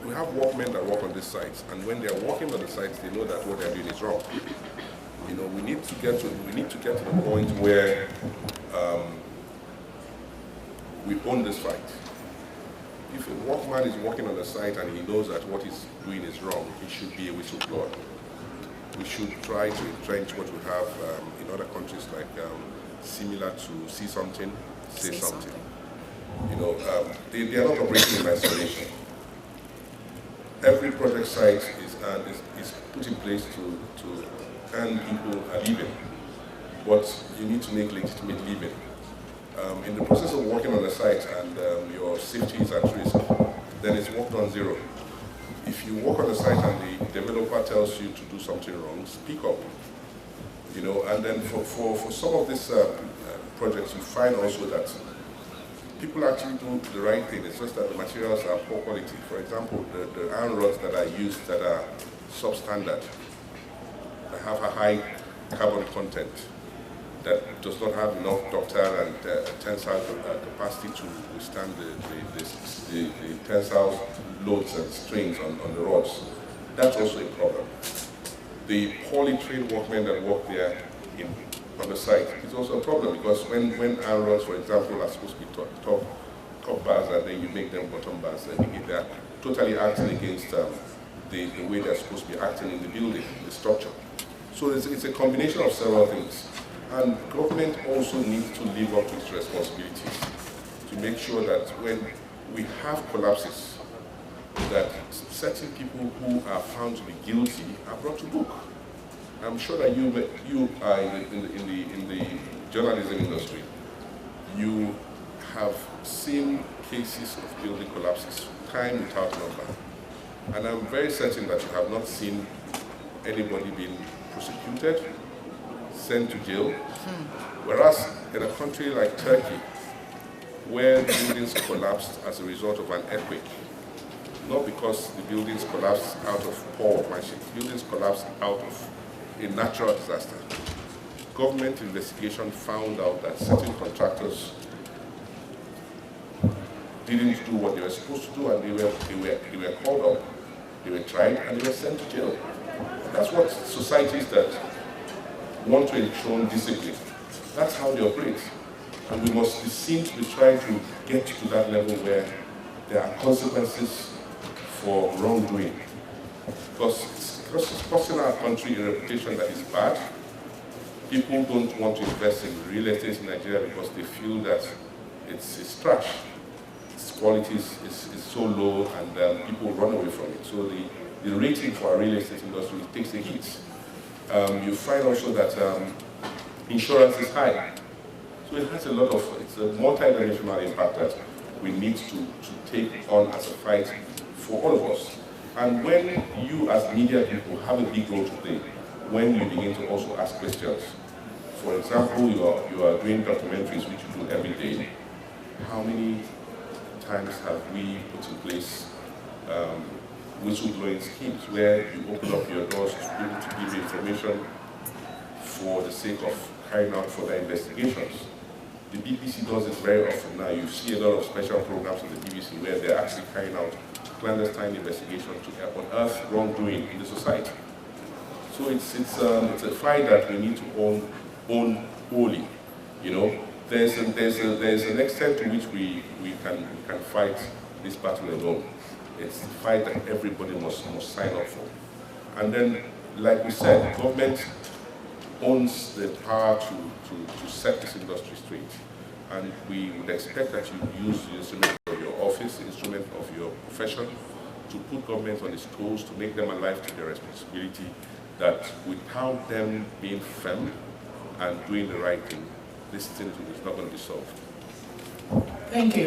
we have workmen that work on these sites, and when they are working on the sites, they know that what they're doing is wrong. You know, we need to get to the point where we own this fight. If a workman is working on the site and he knows that what he's doing is wrong, he should be a whistleblower. We should try to entrench what we have in other countries, like similar to see something, say something. You know, they are not operating in isolation. Every project site is put in place to earn people a living, but you need to make legitimate living. In the process of working on the site and your safety is at risk, then it's worked on zero. If you work on the site and the developer tells you to do something wrong, speak up. You know, and then for some of these projects, you find also that people actually do the right thing. It's just that the materials are poor quality. For example, the iron rods that are used that are substandard, that have a high carbon content, that does not have enough ductile and tensile capacity to withstand the tensile loads and strains on the rods. That's also a problem. The poorly trained workmen that work there on the site is also a problem, because when iron rods, for example, are supposed to be top bars and then you make them bottom bars, then they're totally acting against the way they're supposed to be acting in the building, the structure. So it's a combination of several things. And government also needs to live up to its responsibilities to make sure that when we have collapses, that certain people who are found to be guilty are brought to book. I'm sure that you are in the journalism industry. You have seen cases of building collapses time without number. And I'm very certain that you have not seen anybody being prosecuted, sent to jail. Whereas in a country like Turkey, where buildings collapsed as a result of an earthquake, not because the buildings collapsed out of poor workmanship, buildings collapsed out of a natural disaster. Government investigation found out that certain contractors didn't do what they were supposed to do, and they were called up, they were tried, and they were sent to jail. And that's what societies that want to ensure discipline, that's how they operate. And we must be seen to be trying to get to that level where there are consequences for wrongdoing. Because it's costing our country a reputation that is bad. People don't want to invest in real estate in Nigeria because they feel that it's trash. Its quality is so low, and people run away from it. So the rating for our real estate industry takes a hit. You find also that insurance is high. So it has it's a multi-dimensional impact that we need to take on as a fight for all of us. And when you as media people have a big role to play, when you begin to also ask questions. For example, you are doing documentaries, which you do every day. How many times have we put in place whistleblowing schemes where you open up your doors to be able to give information for the sake of carrying out further investigations? The BBC does it very often now. You see a lot of special programs on the BBC where they're actually carrying out clandestine investigation to unearth wrongdoing in the society. So it's a fight that we need to own wholly. You know, there's an extent to which we can fight this battle alone. It's a fight that everybody must sign up for. And then, like we said, government owns the power to set this industry straight. And we would expect that you use the instrument of your office, the instrument of your profession, to put government on its toes, to make them alive to their responsibility, that without them being firm and doing the right thing, this thing is not going to be solved. Thank you.